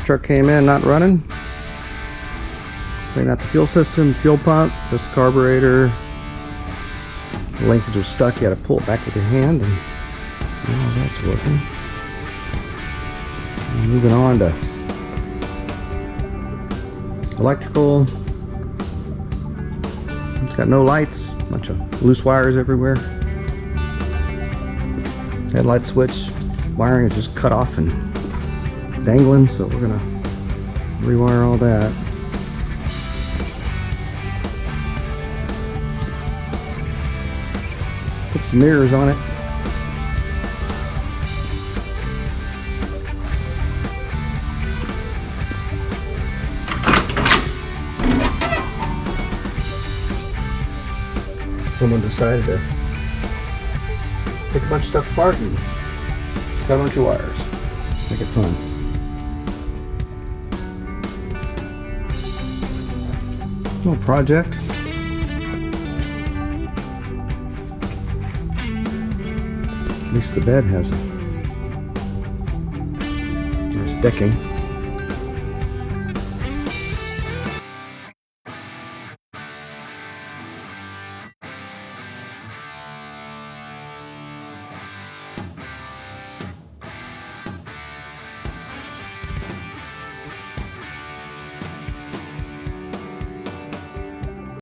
truck came in not running. Clean out the fuel system, fuel pump, just carburetor. The linkage was stuck, you had to pull it back with your hand, and now that's working. And moving on to electrical. It's got no lights, bunch of loose wires everywhere. Headlight switch wiring is just cut off and dangling, so we're gonna rewire all that. Put some mirrors on it. Someone decided to take a bunch of stuff apart and cut a bunch of wires. Make it fun. Little project. At least the bed has a nice decking.